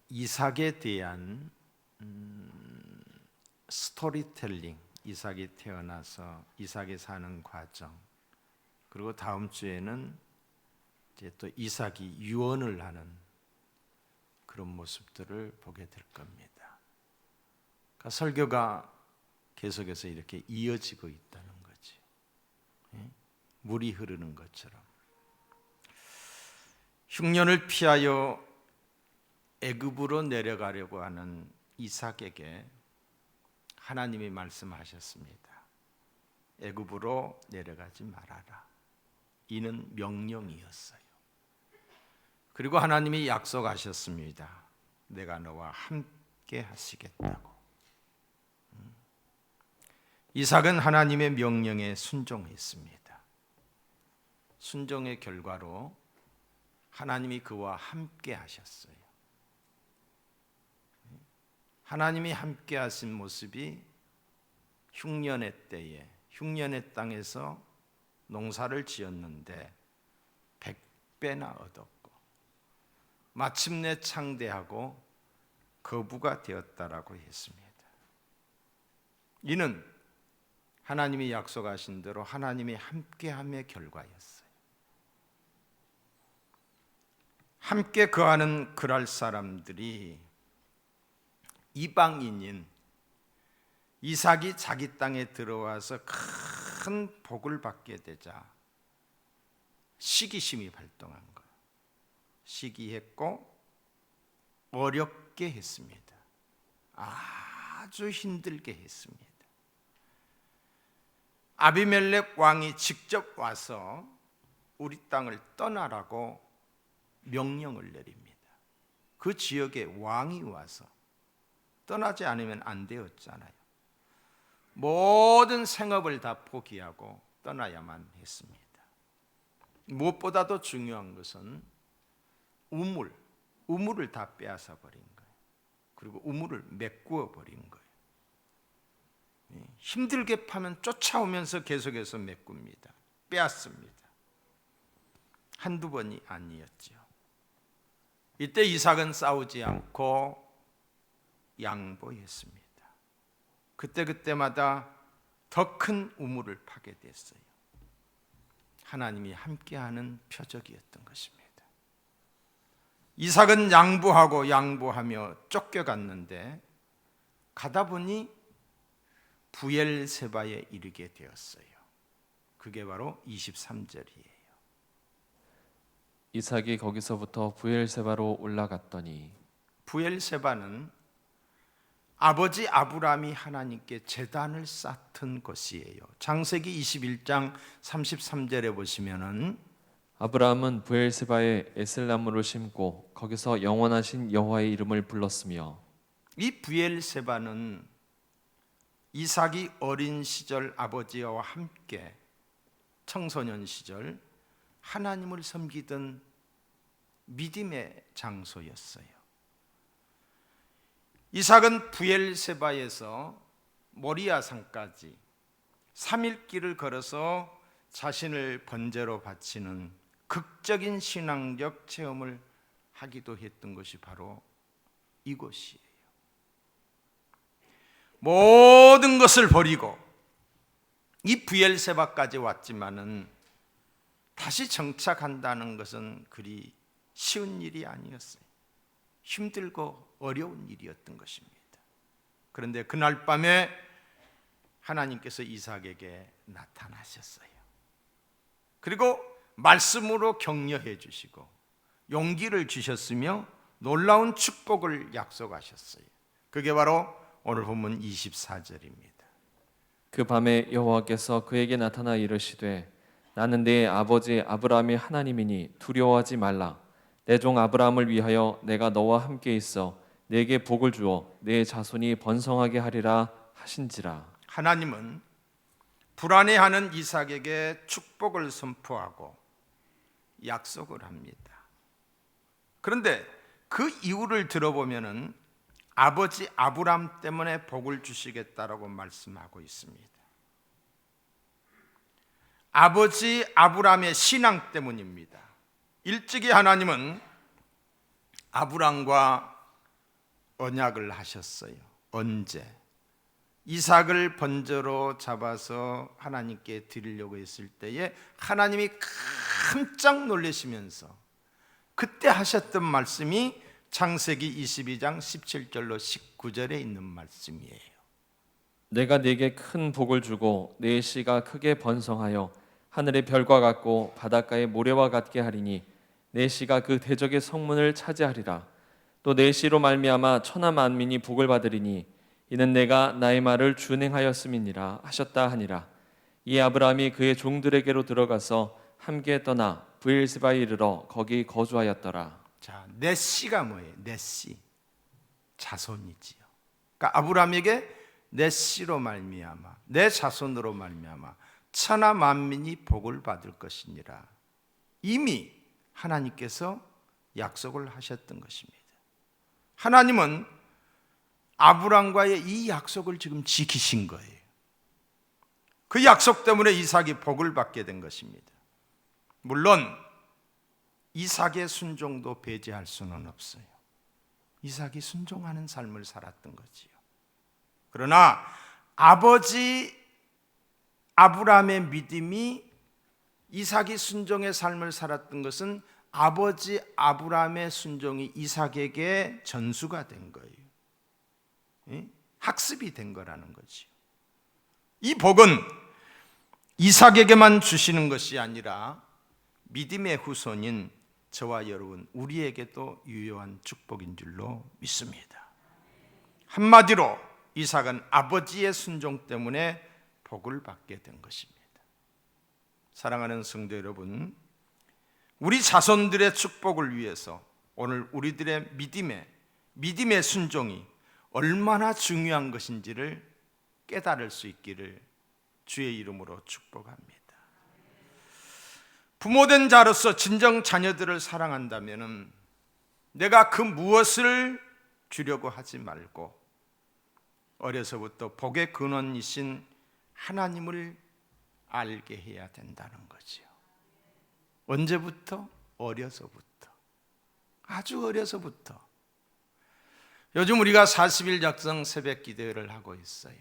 이삭에 대한 스토리텔링, 이삭이 태어나서 이삭이 사는 과정, 그리고 다음 주에는 이제 또 이삭이 유언을 하는 그런 모습들을 보게 될 겁니다. 그러니까 설교가 계속해서 이렇게 이어지고 있다는 거지. 물이 흐르는 것처럼. 흉년을 피하여 애굽으로 내려가려고 하는 이삭에게 하나님이 말씀하셨습니다. 애굽으로 내려가지 말아라. 이는 명령이었어요. 그리고 하나님이 약속하셨습니다. 내가 너와 함께 하시겠다고. 이삭은 하나님의 명령에 순종했습니다. 순종의 결과로 하나님이 그와 함께 하셨어요. 하나님이 함께 하신 모습이 흉년의 때에 흉년의 땅에서 농사를 지었는데 100배나 얻었고 마침내 창대하고 거부가 되었다라고 했습니다. 이는 하나님이 약속하신 대로 하나님이 함께함의 결과였어요. 함께 거하는 그랄 사람들이 이방인인 이삭이 자기 땅에 들어와서 큰 복을 받게 되자 시기심이 발동한 거예요. 시기했고 어렵게 했습니다. 아주 힘들게 했습니다. 아비멜렉 왕이 직접 와서 우리 땅을 떠나라고 명령을 내립니다. 그 지역에 왕이 와서 떠나지 않으면 안 되었잖아요. 모든 생업을 다 포기하고 떠나야만 했습니다. 무엇보다도 중요한 것은 우물을 다 빼앗아 버린 거예요. 그리고 우물을 메꾸어 버린 거예요. 힘들게 파면 쫓아오면서 계속해서 메꿉니다. 빼앗습니다. 한두 번이 아니었죠. 이때 이삭은 싸우지 않고 양보했습니다. 그때마다 더 큰 우물을 파게 됐어요. 하나님이 함께하는 표적이었던 것입니다. 이삭은 양보하며 쫓겨갔는데 가다 보니 부엘세바에 이르게 되었어요. 그게 바로 23절이에요. 이삭이 거기서부터 부엘세바로 올라갔더니 부엘세바는 아버지 아브라함이 하나님께 제단을 쌓던 곳이에요. 창세기 21장 33절에 보시면은 아브라함은 부엘세바에 에슬나무를 심고 거기서 영원하신 여호와의 이름을 불렀으며 이 부엘세바는 이삭이 어린 시절 아버지와 함께 청소년 시절 하나님을 섬기던 믿음의 장소였어요. 이삭은 부엘세바에서 모리아 산까지 3일 길을 걸어서 자신을 번제로 바치는 극적인 신앙적 체험을 하기도 했던 것이 바로 이곳이에요. 모든 것을 버리고 이 부엘세바까지 왔지만은 다시 정착한다는 것은 그리 쉬운 일이 아니었어요. 힘들고 어려운 일이었던 것입니다. 그런데 그날 밤에 하나님께서 이삭에게 나타나셨어요. 그리고 말씀으로 격려해 주시고 용기를 주셨으며 놀라운 축복을 약속하셨어요. 그게 바로 오늘 본문 24절입니다. 그 밤에 여호와께서 그에게 나타나 이르시되 나는 네 아버지 아브라함의 하나님이니 두려워하지 말라. 내 종 아브라함을 위하여 내가 너와 함께 있어 내게 복을 주어 내 자손이 번성하게 하리라 하신지라. 하나님은 불안해하는 이삭에게 축복을 선포하고 약속을 합니다. 그런데 그 이유를 들어보면은 아버지 아브라함 때문에 복을 주시겠다라고 말씀하고 있습니다. 아버지 아브라함의 신앙 때문입니다. 일찍이 하나님은 아브라함과 언약을 하셨어요. 언제? 이삭을 번제로 잡아서 하나님께 드리려고 했을 때에 하나님이 깜짝 놀라시면서 그때 하셨던 말씀이 창세기 22장 17절로 19절에 있는 말씀이에요. 내가 네게 큰 복을 주고 네 씨가 크게 번성하여 하늘의 별과 같고 바닷가의 모래와 같게 하리니 네 씨가 그 대적의 성문을 차지하리라. 또 네 씨로 말미암아 천하 만민이 복을 받으리니 이는 내가 나의 말을 준행하였음이니라 하셨다 하니라. 이에 아브라함이 그의 종들에게로 들어가서 함께 떠나 브엘세바에 이르러 거기 거주하였더라. 자, 네 씨가 뭐예요? 네 씨, 자손이지요. 그러니까 아브라함에게 내 씨로 말미암아 내 자손으로 말미암아 천하 만민이 복을 받을 것이니라. 이미 하나님께서 약속을 하셨던 것입니다. 하나님은 아브라함과의 이 약속을 지금 지키신 거예요. 그 약속 때문에 이삭이 복을 받게 된 것입니다. 물론 이삭의 순종도 배제할 수는 없어요. 이삭이 순종하는 삶을 살았던 거지요. 그러나 아버지 아브라함의 믿음이 이삭이 순종의 삶을 살았던 것은 아버지 아브라함의 순종이 이삭에게 전수가 된 거예요. 학습이 된 거라는 거죠. 이 복은 이삭에게만 주시는 것이 아니라 믿음의 후손인 저와 여러분 우리에게도 유효한 축복인 줄로 믿습니다. 한마디로 이삭은 아버지의 순종 때문에 복을 받게 된 것입니다. 사랑하는 성도 여러분, 우리 자손들의 축복을 위해서 오늘 우리들의 믿음의 순종이 얼마나 중요한 것인지를 깨달을 수 있기를 주의 이름으로 축복합니다. 부모된 자로서 진정 자녀들을 사랑한다면 내가 그 무엇을 주려고 하지 말고 어려서부터 복의 근원이신 하나님을 알게 해야 된다는 거지요. 언제부터? 어려서부터. 아주 어려서부터. 요즘 우리가 40일 작성 새벽 기도를 하고 있어요.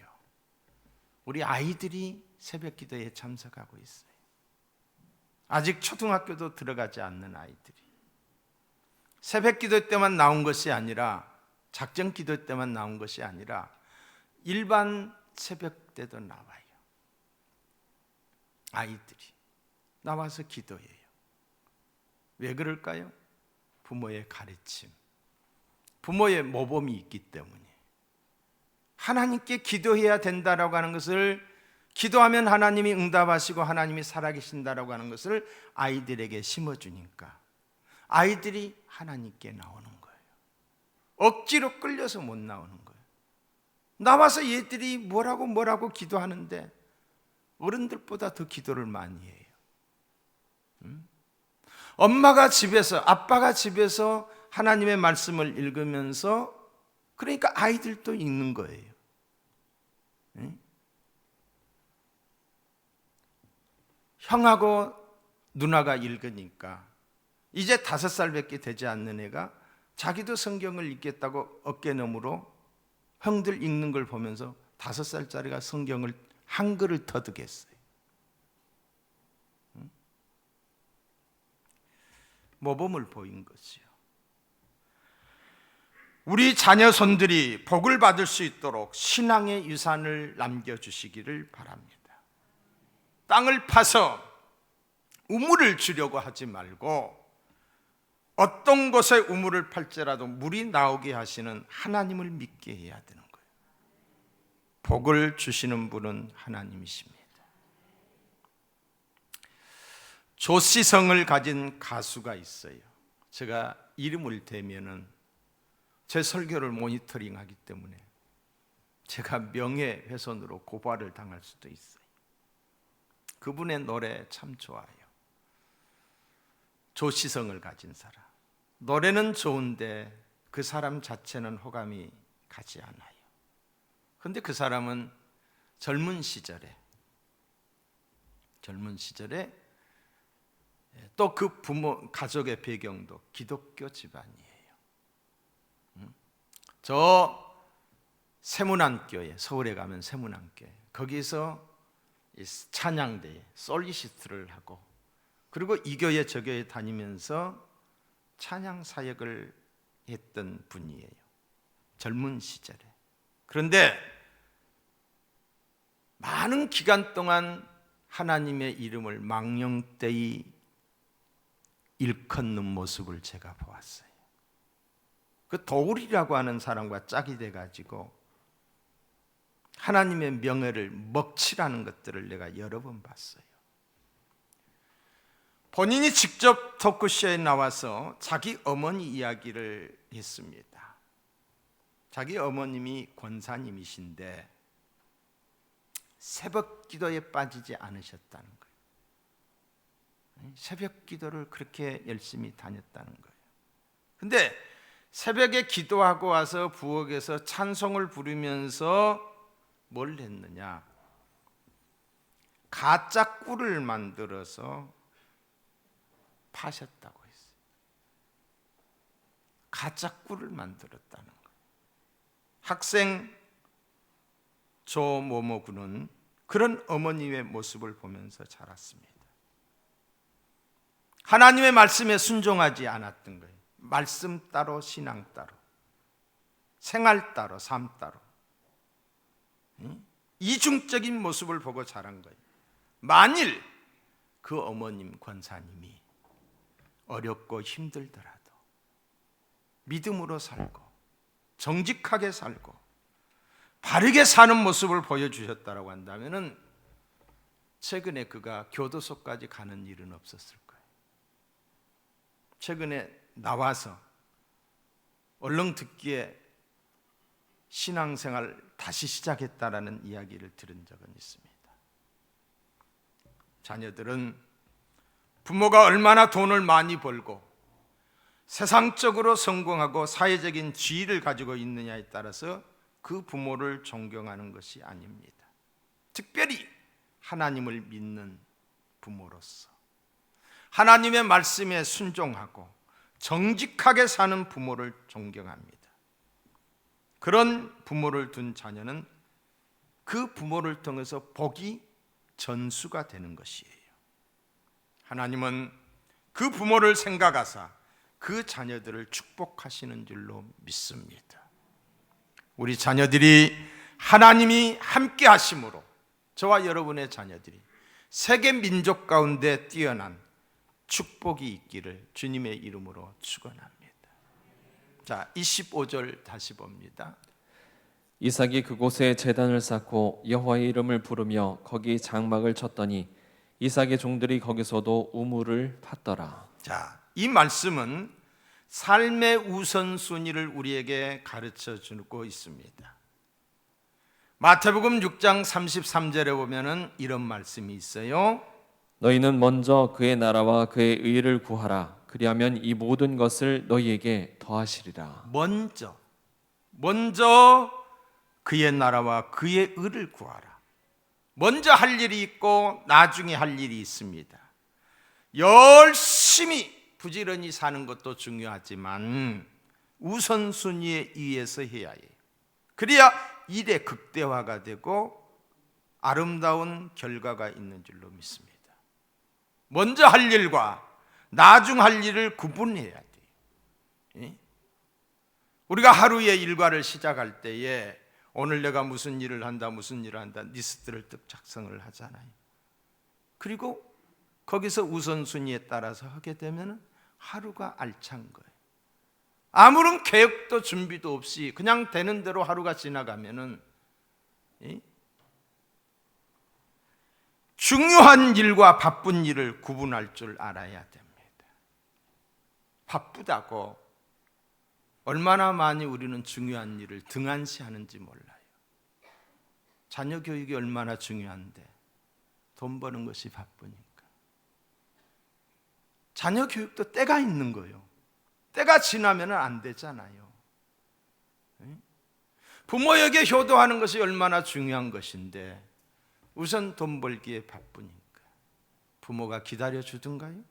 우리 아이들이 새벽 기도에 참석하고 있어요. 아직 초등학교도 들어가지 않는 아이들이. 새벽 기도 때만 나온 것이 아니라 작정 기도 때만 나온 것이 아니라 일반 새벽 때도 나와요. 아이들이 나와서 기도해요. 왜 그럴까요? 부모의 가르침, 부모의 모범이 있기 때문에. 하나님께 기도해야 된다라고 하는 것을, 기도하면 하나님이 응답하시고 하나님이 살아계신다라고 하는 것을 아이들에게 심어주니까 아이들이 하나님께 나오는 거예요. 억지로 끌려서 못 나오는 거예요. 나와서 얘들이 뭐라고 기도하는데 어른들보다 더 기도를 많이 해요. 엄마가 집에서, 아빠가 집에서 하나님의 말씀을 읽으면서, 그러니까 아이들도 읽는 거예요. 형하고 누나가 읽으니까 이제 5살밖에 되지 않는 애가 자기도 성경을 읽겠다고 어깨너머로 형들 읽는 걸 보면서 5살짜리가 성경을 한글을 터득했어요. 모범을 보인 거지요. 우리 자녀손들이 복을 받을 수 있도록 신앙의 유산을 남겨주시기를 바랍니다. 땅을 파서 우물을 주려고 하지 말고 어떤 곳에 우물을 팔지라도 물이 나오게 하시는 하나님을 믿게 해야 되는 거예요. 복을 주시는 분은 하나님이십니다. 조시성을 가진 가수가 있어요. 제가 이름을 대면은 제 설교를 모니터링하기 때문에 제가 명예훼손으로 고발을 당할 수도 있어요. 그분의 노래 참 좋아요. 조시성을 가진 사람. 노래는 좋은데 그 사람 자체는 호감이 가지 않아요. 그런데 그 사람은 젊은 시절에 또 그 부모 가족의 배경도 기독교 집안이에요. 저 세문안교회, 서울에 가면 세문안교회, 거기서 이 찬양대회 솔리시트를 하고, 그리고 이 교회 저 교회 다니면서 찬양 사역을 했던 분이에요, 젊은 시절에. 그런데 많은 기간 동안 하나님의 이름을 망령되이 일컫는 모습을 제가 보았어요. 그 도울이라고 하는 사람과 짝이 돼가지고 하나님의 명예를 먹칠하는 것들을 내가 여러 번 봤어요. 본인이 직접 토크쇼에 나와서 자기 어머니 이야기를 했습니다. 자기 어머님이 권사님이신데 새벽 기도에 빠지지 않으셨다는 거예요. 새벽 기도를 그렇게 열심히 다녔다는 거예요. 근데 새벽에 기도하고 와서 부엌에서 찬송을 부르면서 뭘 했느냐? 가짜 꿀을 만들어서 파셨다고 했어요. 가짜 꿀을 만들었다는 거예요. 학생 조모모 군은 그런 어머님의 모습을 보면서 자랐습니다. 하나님의 말씀에 순종하지 않았던 거예요. 말씀 따로 신앙 따로, 생활 따로, 삶 따로, 이중적인 모습을 보고 자란 거예요. 만일 그 어머님 권사님이 어렵고 힘들더라도 믿음으로 살고 정직하게 살고 바르게 사는 모습을 보여주셨다고 한다면 최근에 그가 교도소까지 가는 일은 없었을 거예요. 최근에 나와서 얼렁 듣기에 신앙생활 다시 시작했다라는 이야기를 들은 적은 있습니다. 자녀들은 부모가 얼마나 돈을 많이 벌고 세상적으로 성공하고 사회적인 지위를 가지고 있느냐에 따라서 그 부모를 존경하는 것이 아닙니다. 특별히 하나님을 믿는 부모로서 하나님의 말씀에 순종하고 정직하게 사는 부모를 존경합니다. 그런 부모를 둔 자녀는 그 부모를 통해서 복이 전수가 되는 것이에요. 하나님은 그 부모를 생각하사 그 자녀들을 축복하시는 줄로 믿습니다. 우리 자녀들이 하나님이 함께 하심으로 저와 여러분의 자녀들이 세계 민족 가운데 뛰어난 축복이 있기를 주님의 이름으로 축원합니다. 자, 25절 다시 봅니다. 이삭이 그곳에 제단을 쌓고 여호와의 이름을 부르며 거기 장막을 쳤더니 이삭의 종들이 거기서도 우물을 팠더라. 자, 이 말씀은 삶의 우선순위를 우리에게 가르쳐 주고 있습니다. 마태복음 6장 33절에 보면은 이런 말씀이 있어요. 너희는 먼저 그의 나라와 그의 의를 구하라. 그리하면 이 모든 것을 너희에게 더하시리라. 먼저 그의 나라와 그의 의를 구하라. 먼저 할 일이 있고 나중에 할 일이 있습니다. 열심히 부지런히 사는 것도 중요하지만 우선순위에 의해서 해야 해요. 그래야 일의 극대화가 되고 아름다운 결과가 있는 줄로 믿습니다. 먼저 할 일과 나중 할 일을 구분해야 돼요. 우리가 하루의 일과를 시작할 때에 오늘 내가 무슨 일을 한다 리스트를 딱 작성을 하잖아요. 그리고 거기서 우선순위에 따라서 하게 되면 하루가 알찬 거예요. 아무런 계획도 준비도 없이 그냥 되는 대로 하루가 지나가면은 중요한 일과 바쁜 일을 구분할 줄 알아야 됩니다. 바쁘다고 얼마나 많이 우리는 중요한 일을 등한시하는지 몰라요. 자녀 교육이 얼마나 중요한데 돈 버는 것이 바쁘니까. 자녀 교육도 때가 있는 거예요. 때가 지나면 안 되잖아요. 부모에게 효도하는 것이 얼마나 중요한 것인데 우선 돈 벌기에 바쁘니까 부모가 기다려주든가요?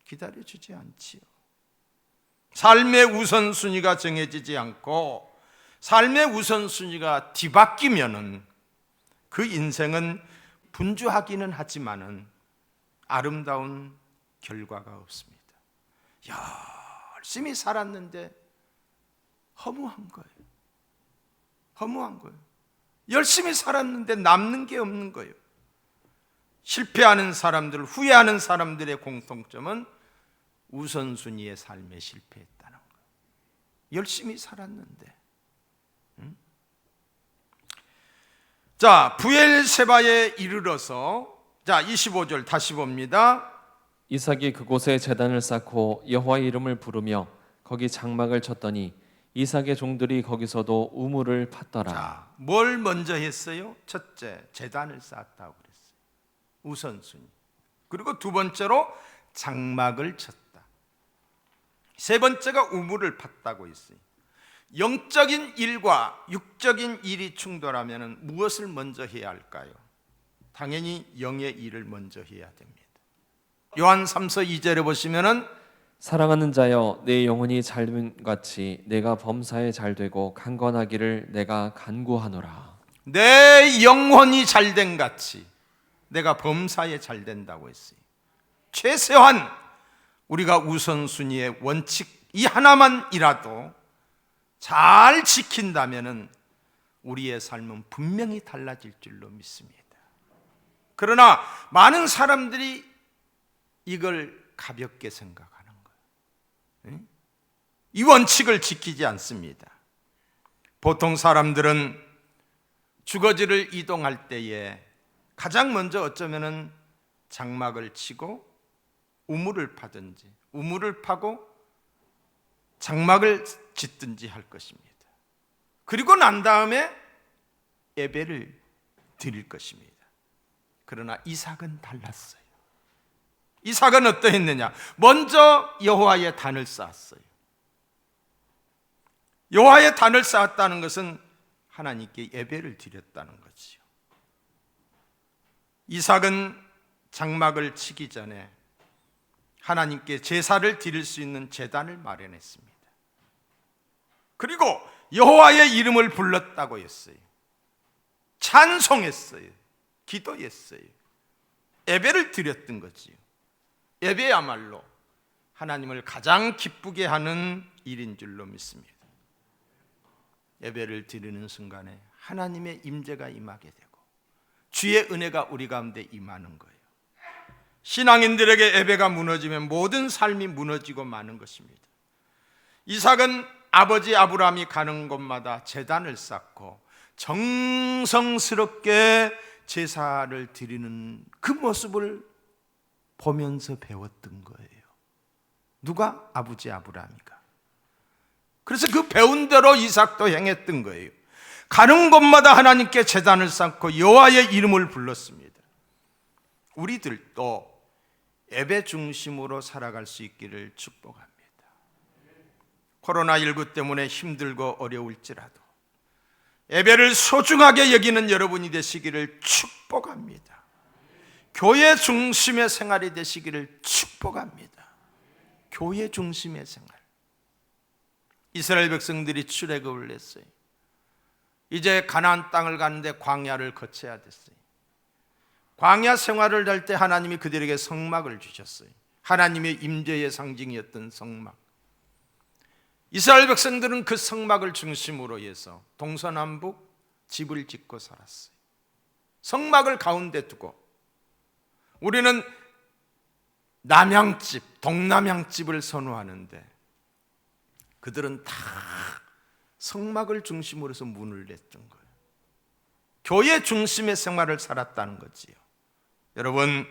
기다려주지 않지요. 삶의 우선순위가 정해지지 않고 삶의 우선순위가 뒤바뀌면은 그 인생은 분주하기는 하지만은 아름다운 결과가 없습니다. 열심히 살았는데 허무한 거예요. 허무한 거예요. 열심히 살았는데 남는 게 없는 거예요. 실패하는 사람들, 후회하는 사람들의 공통점은 우선순위의 삶에 실패했다는 거예요. 열심히 살았는데. 자, 부엘세바에 이르러서, 자, 25절 다시 봅니다. 이삭이 그곳에 제단을 쌓고 여호와의 이름을 부르며 거기 장막을 쳤더니 이삭의 종들이 거기서도 우물을 팠더라. 자, 뭘 먼저 했어요? 첫째, 제단을 쌓았다고 그랬어요. 우선순위. 그리고 두 번째로 장막을 쳤다. 세 번째가 우물을 팠다고 했어요. 영적인 일과 육적인 일이 충돌하면 무엇을 먼저 해야 할까요? 당연히 영의 일을 먼저 해야 됩니다. 요한 3서 2절에 보시면은 사랑하는 자여 내 영혼이 잘됨같이 내가 범사에 잘되고 강건하기를 내가 간구하노라. 내 영혼이 잘된 같이 내가 범사에 잘된다고 했어요. 최소한 우리가 우선순위의 원칙 이 하나만이라도 잘 지킨다면은 우리의 삶은 분명히 달라질 줄로 믿습니다. 그러나 많은 사람들이 이걸 가볍게 생각하는 거예요. 이 원칙을 지키지 않습니다. 보통 사람들은 주거지를 이동할 때에 가장 먼저 어쩌면은 장막을 치고 우물을 파든지 우물을 파고 장막을 짓든지 할 것입니다. 그리고 난 다음에 예배를 드릴 것입니다. 그러나 이삭은 달랐어요. 이삭은 어떠했느냐? 먼저 여호와의 단을 쌓았어요. 여호와의 단을 쌓았다는 것은 하나님께 예배를 드렸다는 거지요. 이삭은 장막을 치기 전에 하나님께 제사를 드릴 수 있는 제단을 마련했습니다. 그리고 여호와의 이름을 불렀다고 했어요. 찬송했어요. 기도했어요. 예배를 드렸던 거지요. 예배야말로 하나님을 가장 기쁘게 하는 일인 줄로 믿습니다. 예배를 드리는 순간에 하나님의 임재가 임하게 되고 주의 은혜가 우리 가운데 임하는 거예요. 신앙인들에게 예배가 무너지면 모든 삶이 무너지고 마는 것입니다. 이삭은 아버지 아브라함이 가는 곳마다 제단을 쌓고 정성스럽게 제사를 드리는 그 모습을 보면서 배웠던 거예요. 누가? 아버지 아브라함이가. 그래서 그 배운 대로 이삭도 행했던 거예요. 가는 곳마다 하나님께 제단을 쌓고 여호와의 이름을 불렀습니다. 우리들도 예배 중심으로 살아갈 수 있기를 축복합니다. 코로나19 때문에 힘들고 어려울지라도 예배를 소중하게 여기는 여러분이 되시기를 축복합니다. 교회 중심의 생활이 되시기를 축복합니다. 교회 중심의 생활. 이스라엘 백성들이 출애굽을 했어요. 이제 가나안 땅을 가는데 광야를 거쳐야 됐어요. 광야 생활을 할 때 하나님이 그들에게 성막을 주셨어요. 하나님의 임재의 상징이었던 성막. 이스라엘 백성들은 그 성막을 중심으로 해서 동서남북 집을 짓고 살았어요. 성막을 가운데 두고 우리는 남향집, 동남향집을 선호하는데 그들은 다 성막을 중심으로 해서 문을 냈던 거예요. 교회 중심의 생활을 살았다는 거지요. 여러분,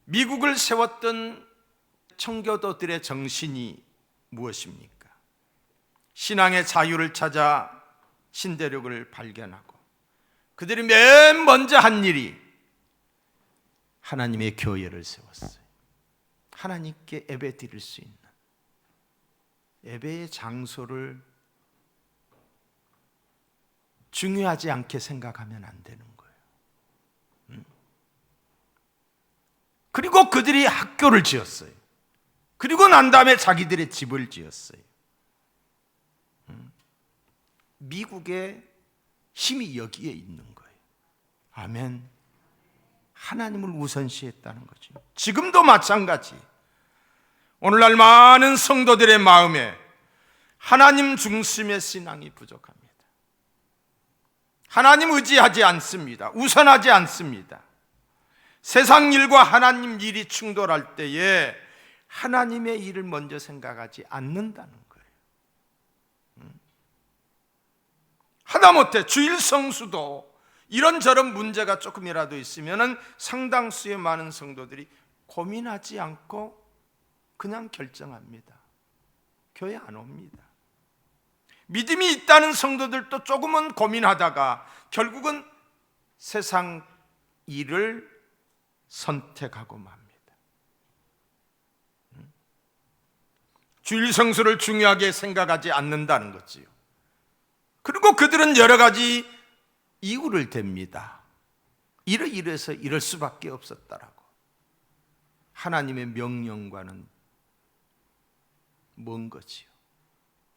미국을 세웠던 청교도들의 정신이 무엇입니까? 신앙의 자유를 찾아 신대륙을 발견하고 그들이 맨 먼저 한 일이 하나님의 교회를 세웠어요. 하나님께 예배 드릴 수 있는 예배의 장소를 중요하지 않게 생각하면 안 되는 거예요. 그리고 그들이 학교를 지었어요. 그리고 난 다음에 자기들의 집을 지었어요. 미국의 힘이 여기에 있는 거예요. 아멘. 하나님을 우선시했다는 거죠. 지금도 마찬가지. 오늘날 많은 성도들의 마음에 하나님 중심의 신앙이 부족합니다. 하나님 의지하지 않습니다. 우선하지 않습니다. 세상 일과 하나님 일이 충돌할 때에 하나님의 일을 먼저 생각하지 않는다는 거예요. 하다못해 주일 성수도 이런저런 문제가 조금이라도 있으면 상당수의 많은 성도들이 고민하지 않고 그냥 결정합니다. 교회 안 옵니다. 믿음이 있다는 성도들도 조금은 고민하다가 결국은 세상 일을 선택하고 맙니다. 주일 성수를 중요하게 생각하지 않는다는 거지요. 그리고 그들은 여러 가지 이유를 댑니다. 이래서 이럴 수밖에 없었다라고. 하나님의 명령과는 먼 거지요.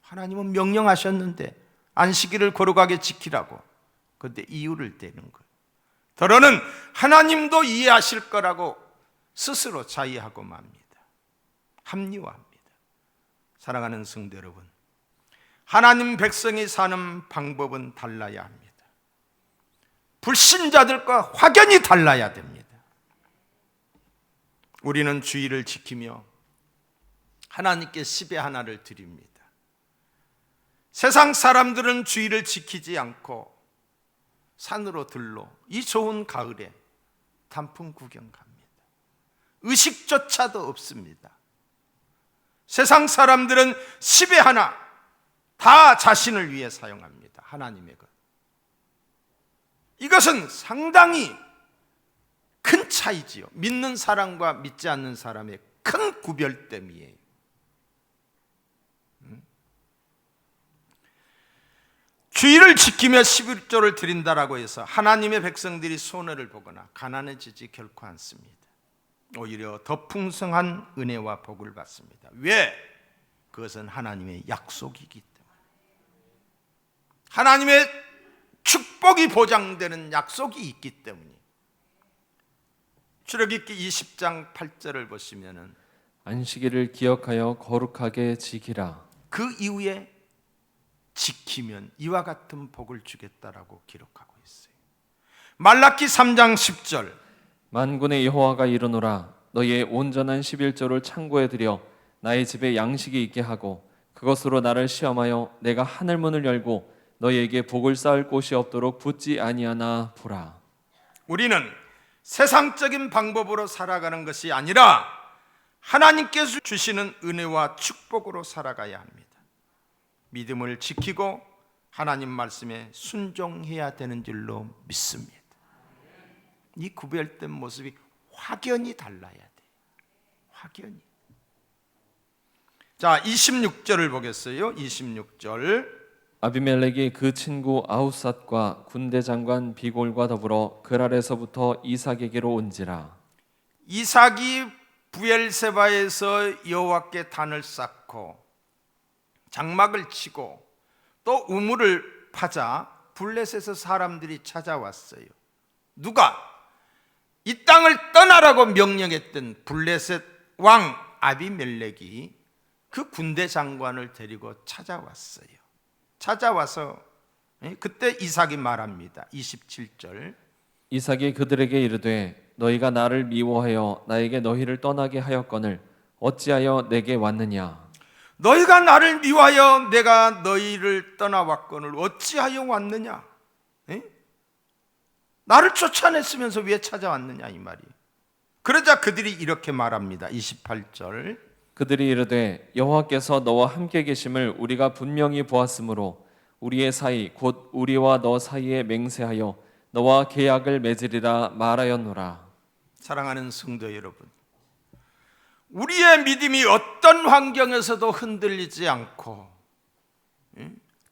하나님은 명령하셨는데 안식일을 거룩하게 지키라고. 그런데 이유를 대는 거예요. 더러는 하나님도 이해하실 거라고 스스로 자의하고 맙니다. 합리화합니다. 사랑하는 성도 여러분, 하나님 백성이 사는 방법은 달라야 합니다. 불신자들과 확연히 달라야 됩니다. 우리는 주의를 지키며 하나님께 10의 하나를 드립니다. 세상 사람들은 주의를 지키지 않고 산으로 들러 이 좋은 가을에 단풍 구경 갑니다. 의식조차도 없습니다. 세상 사람들은 10의 하나 다 자신을 위해 사용합니다. 하나님의 것. 이것은 상당히 큰 차이지요. 믿는 사람과 믿지 않는 사람의 큰 구별됨이에요. 주의를 지키며 11조를 드린다라고 해서 하나님의 백성들이 손해를 보거나 가난해지지 결코 않습니다. 오히려 더 풍성한 은혜와 복을 받습니다. 왜? 그것은 하나님의 약속이기 때문에. 하나님의 축복이 보장되는 약속이 있기 때문에. 출애굽기 20장 8절을 보시면은 안식일을 기억하여 거룩하게 지키라. 그 이후에 지키면 이와 같은 복을 주겠다라고 기록하고 있어요. 말라기 3장 10절 만군의 여호와가 이르노라 너희의 온전한 11조를 창고에 들여 나의 집에 양식이 있게 하고 그것으로 나를 시험하여 내가 하늘 문을 열고 너희에게 복을 쌓을 곳이 없도록 붙지 아니하나 보라. 우리는 세상적인 방법으로 살아가는 것이 아니라 하나님께서 주시는 은혜와 축복으로 살아가야 합니다. 믿음을 지키고 하나님 말씀에 순종해야 되는 줄로 믿습니다. 이 구별된 모습이 확연히 달라야 돼요. 확연히. 자, 26절을 보겠어요. 26절. 아비멜렉이 그 친구 아우삿과 군대 장관 비골과 더불어 그랄에서부터 이삭에게로 온지라. 이삭이 부엘세바에서 여호와께 단을 쌓고 장막을 치고 또 우물을 파자 블레셋에서 사람들이 찾아왔어요. 누가? 이 땅을 떠나라고 명령했던 블레셋 왕 아비멜렉이 그 군대 장관을 데리고 찾아왔어요. 찾아와서 그때 이삭이 말합니다. 27절. 이삭이 그들에게 이르되 너희가 나를 미워하여 나에게 너희를 떠나게 하였거늘 어찌하여 내게 왔느냐. 너희가 나를 미워하여 내가 너희를 떠나왔거늘 어찌하여 왔느냐. 나를 쫓아냈으면서 왜 찾아왔느냐 이 말이에요. 그러자 그들이 이렇게 말합니다. 28절. 그들이 이르되 여호와께서 너와 함께 계심을 우리가 분명히 보았으므로 우리의 사이 곧 우리와 너 사이에 맹세하여 너와 계약을 맺으리라 말하였노라. 사랑하는 성도 여러분, 우리의 믿음이 어떤 환경에서도 흔들리지 않고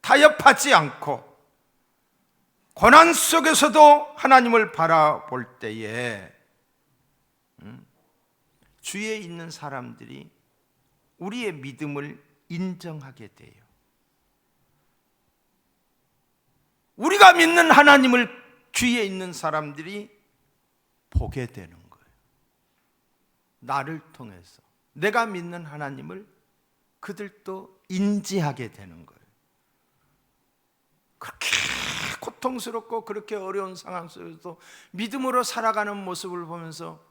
타협하지 않고 고난 속에서도 하나님을 바라볼 때에 주위에 있는 사람들이 우리의 믿음을 인정하게 돼요. 우리가 믿는 하나님을 주위에 있는 사람들이 보게 되는 거예요. 나를 통해서 내가 믿는 하나님을 그들도 인지하게 되는 거예요. 그렇게 고통스럽고 그렇게 어려운 상황 속에서도 믿음으로 살아가는 모습을 보면서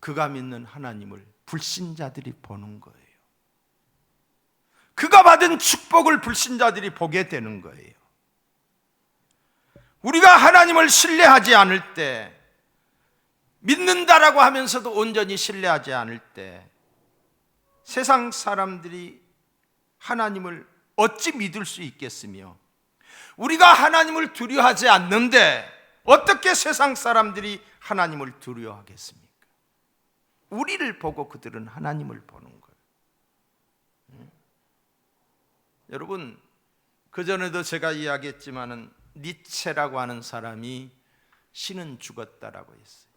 그가 믿는 하나님을 불신자들이 보는 거예요. 그가 받은 축복을 불신자들이 보게 되는 거예요. 우리가 하나님을 신뢰하지 않을 때, 믿는다라고 하면서도 온전히 신뢰하지 않을 때 세상 사람들이 하나님을 어찌 믿을 수 있겠으며, 우리가 하나님을 두려워하지 않는데 어떻게 세상 사람들이 하나님을 두려워하겠습니까? 우리를 보고 그들은 하나님을 보는 거예요. 여러분, 그전에도 제가 이야기했지만은 니체라고 하는 사람이 신은 죽었다라고 했어요.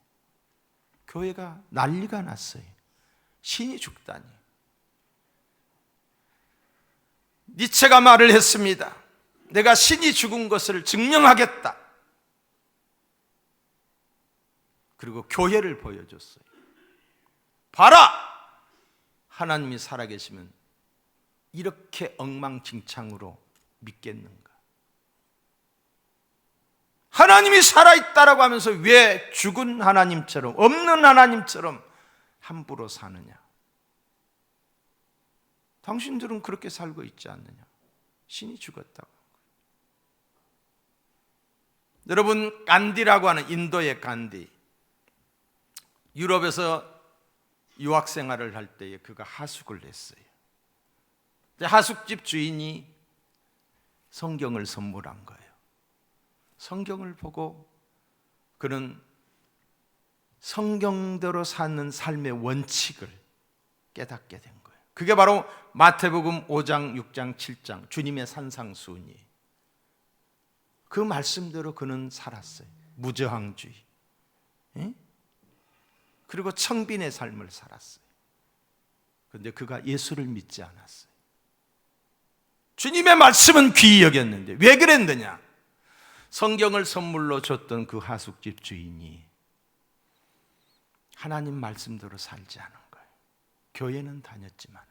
교회가 난리가 났어요. 신이 죽다니. 니체가 말을 했습니다. 내가 신이 죽은 것을 증명하겠다. 그리고 교회를 보여줬어요. 봐라! 하나님이 살아계시면 이렇게 엉망진창으로 믿겠는가? 하나님이 살아있다라고 하면서 왜 죽은 하나님처럼, 없는 하나님처럼 함부로 사느냐? 당신들은 그렇게 살고 있지 않느냐? 신이 죽었다고. 여러분, 간디라고 하는 인도의 간디, 유럽에서 유학 생활을 할 때에 그가 하숙을 했어요. 하숙집 주인이 성경을 선물한 거예요. 성경을 보고 그는 성경대로 사는 삶의 원칙을 깨닫게 된 거예요. 그게 바로 마태복음 5장, 6장, 7장 주님의 산상수훈이에요. 그 말씀대로 그는 살았어요. 무저항주의, 그리고 청빈의 삶을 살았어요. 그런데 그가 예수를 믿지 않았어요. 주님의 말씀은 귀히 여겼는데 왜 그랬느냐? 성경을 선물로 줬던 그 하숙집 주인이 하나님 말씀대로 살지 않은 거예요. 교회는 다녔지만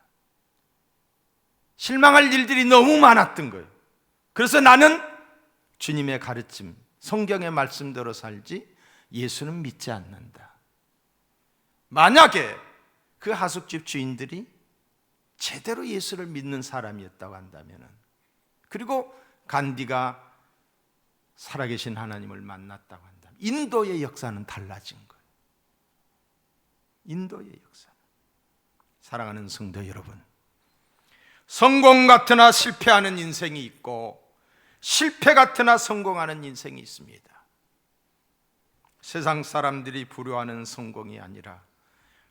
실망할 일들이 너무 많았던 거예요. 그래서 나는 주님의 가르침, 성경의 말씀대로 살지 예수는 믿지 않는다. 만약에 그 하숙집 주인들이 제대로 예수를 믿는 사람이었다고 한다면, 그리고 간디가 살아계신 하나님을 만났다고 한다면 인도의 역사는 달라진 거예요. 인도의 역사. 사랑하는 성도 여러분, 성공 같으나 실패하는 인생이 있고 실패 같으나 성공하는 인생이 있습니다. 세상 사람들이 부러워하는 성공이 아니라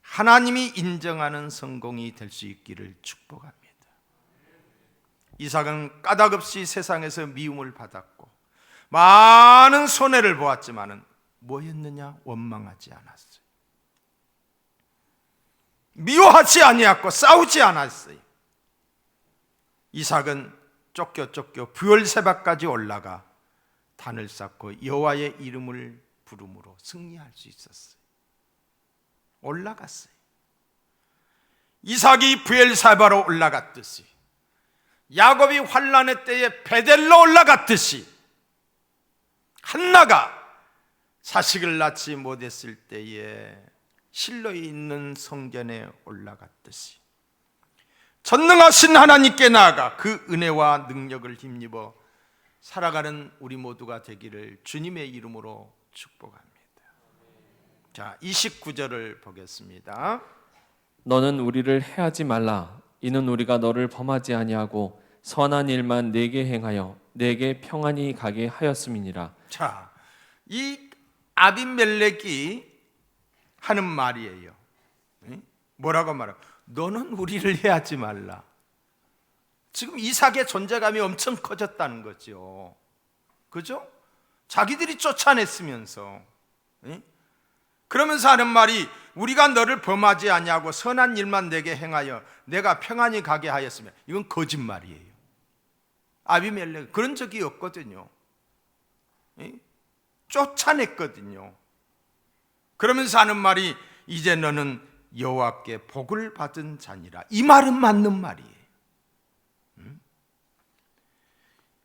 하나님이 인정하는 성공이 될 수 있기를 축복합니다. 이삭은 까닭없이 세상에서 미움을 받았고 많은 손해를 보았지만은 뭐였느냐? 원망하지 않았어요. 미워하지 아니하고 싸우지 않았어요. 이삭은 쫓겨 브엘세바까지 올라가 단을 쌓고 여호와의 이름을 부름으로 승리할 수 있었어요. 올라갔어요. 이삭이 브엘세바로 올라갔듯이, 야곱이 환난의 때에 베델로 올라갔듯이, 한나가 자식을 낳지 못했을 때에 실로에 있는 성전에 올라갔듯이 전능하신 하나님께 나아가 그 은혜와 능력을 힘입어 살아가는 우리 모두가 되기를 주님의 이름으로 축복합니다. 자, 29절을 보겠습니다. 너는 우리를 해하지 말라. 이는 우리가 너를 범하지 아니하고 선한 일만 내게 행하여 내게 평안히 가게 하였음이니라. 자, 이 아비멜렉이 하는 말이에요. 뭐라고 말해요? 너는 우리를 해하지 말라. 지금 이삭의 존재감이 엄청 커졌다는 거죠. 그죠? 자기들이 쫓아냈으면서, 그러면서 하는 말이 우리가 너를 범하지 아니하고 선한 일만 내게 행하여 내가 평안히 가게 하였으면, 이건 거짓말이에요. 아비멜렉 그런 적이 없거든요. 쫓아냈거든요. 그러면서 하는 말이 이제 너는 여호와께 복을 받은 자니라. 이 말은 맞는 말이에요.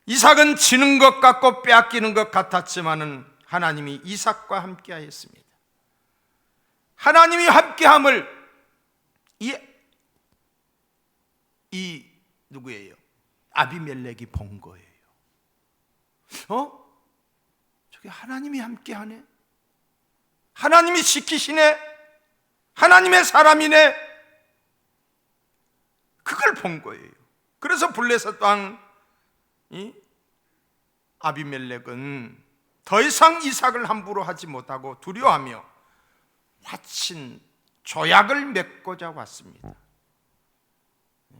이삭은 지는 것 같고 빼앗기는 것 같았지만은 하나님이 이삭과 함께 하였습니다. 하나님이 함께함을 누구예요? 아비멜렉이 본 거예요. 저게 하나님이 함께하네. 하나님이 지키시네. 하나님의 사람이네. 그걸 본 거예요. 그래서 블레셋 왕 아비멜렉은 더 이상 이삭을 함부로 하지 못하고 두려워하며 화친 조약을 맺고자 왔습니다.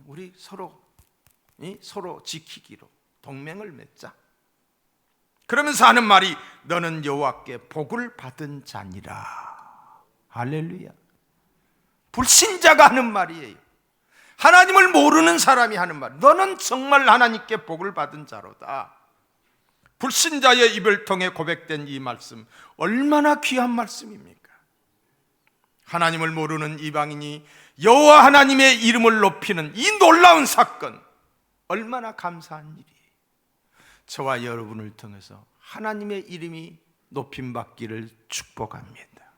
우리 서로 지키기로 동맹을 맺자. 그러면서 하는 말이 너는 여호와께 복을 받은 자니라. 할렐루야. 불신자가 하는 말이에요. 하나님을 모르는 사람이 하는 말. 너는 정말 하나님께 복을 받은 자로다. 불신자의 입을 통해 고백된 이 말씀, 얼마나 귀한 말씀입니까? 하나님을 모르는 이방인이 여호와 하나님의 이름을 높이는 이 놀라운 사건, 얼마나 감사한 일이에요. 저와 여러분을 통해서 하나님의 이름이 높임받기를 축복합니다.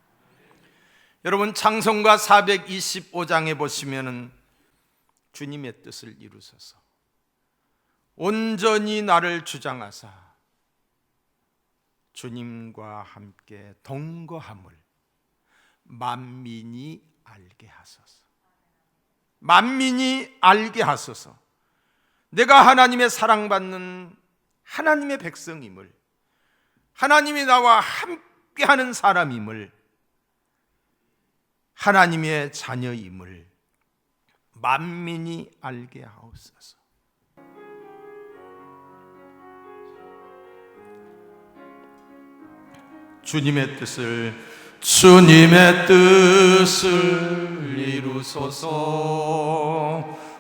여러분, 찬송가 425장에 보시면은 주님의 뜻을 이루소서 온전히 나를 주장하사 주님과 함께 동거함을 만민이 알게 하소서. 만민이 알게 하소서. 내가 하나님의 사랑받는 하나님의 백성임을, 하나님이 나와 함께하는 사람임을, 하나님의 자녀임을 만민이 알게 하옵소서. 주님의 뜻을 이루소서.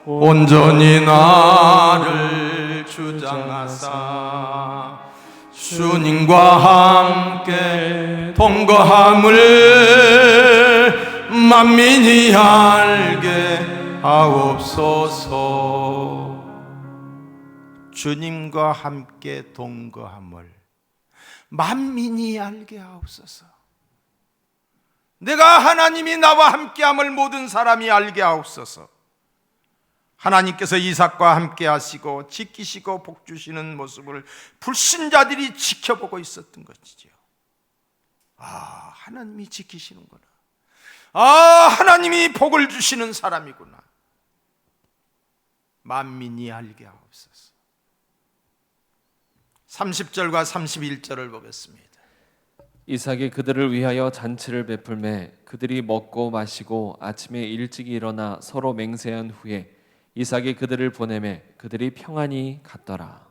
온전히 나를 주장하사 주님과 함께 동거함을 만민이 알게 하옵소서. 주님과 함께 동거함을 만민이 알게 하옵소서. 내가 하나님이 나와 함께함을 모든 사람이 알게 하옵소서. 하나님께서 이삭과 함께 하시고 지키시고 복 주시는 모습을 불신자들이 지켜보고 있었던 것이죠. 하나님이 지키시는구나. 하나님이 복을 주시는 사람이구나. 만민이 알게 하옵소서. 30절과 31절을 보겠습니다. 이삭이 그들을 위하여 잔치를 베풀매 그들이 먹고 마시고 아침에 일찍 일어나 서로 맹세한 후에 이삭이 그들을 보내매 그들이 평안히 갔더라.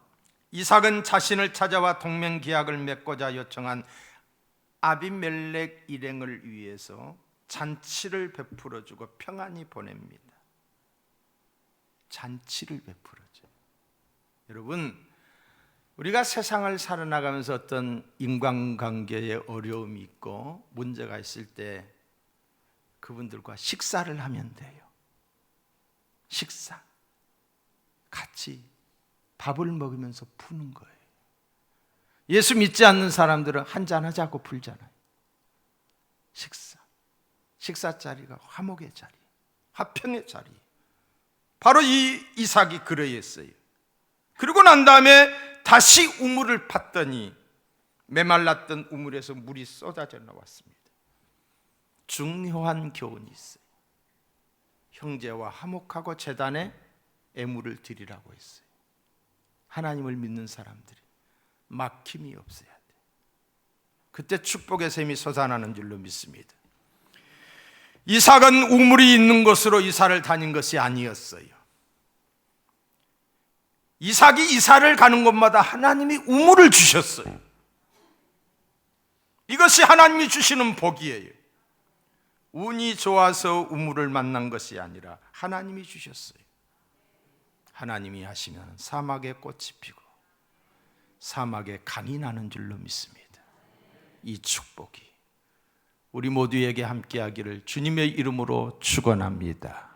이삭은 자신을 찾아와 동맹 계약을 맺고자 요청한 아비멜렉 일행을 위해서 잔치를 베풀어 주고 평안히 보냅니다. 잔치를 베풀어 줘요. 여러분, 우리가 세상을 살아나가면서 어떤 인간관계에 어려움이 있고 문제가 있을 때 그분들과 식사를 하면 돼요. 식사. 같이 밥을 먹으면서 푸는 거예요. 예수 믿지 않는 사람들은 한잔하자고 풀잖아요. 식사 자리가 화목의 자리, 화평의 자리. 바로 이 이삭이 그러했어요. 그리고 난 다음에 다시 우물을 팠더니 메말랐던 우물에서 물이 쏟아져 나왔습니다. 중요한 교훈이 있어요. 형제와 화목하고 제단에 애물을 드리라고 했어요. 하나님을 믿는 사람들이 막힘이 없어야 돼. 그때 축복의 샘이 솟아나는 줄로 믿습니다. 이삭은 우물이 있는 곳으로 이사를 다닌 것이 아니었어요. 이삭이 이사를 가는 곳마다 하나님이 우물을 주셨어요. 이것이 하나님이 주시는 복이에요. 운이 좋아서 우물을 만난 것이 아니라 하나님이 주셨어요. 하나님이 하시면 사막에 꽃이 피고 사막에 간이 나는 줄로 믿습니다. 이 축복이 우리 모두에게 함께하기를 주님의 이름으로 축원합니다.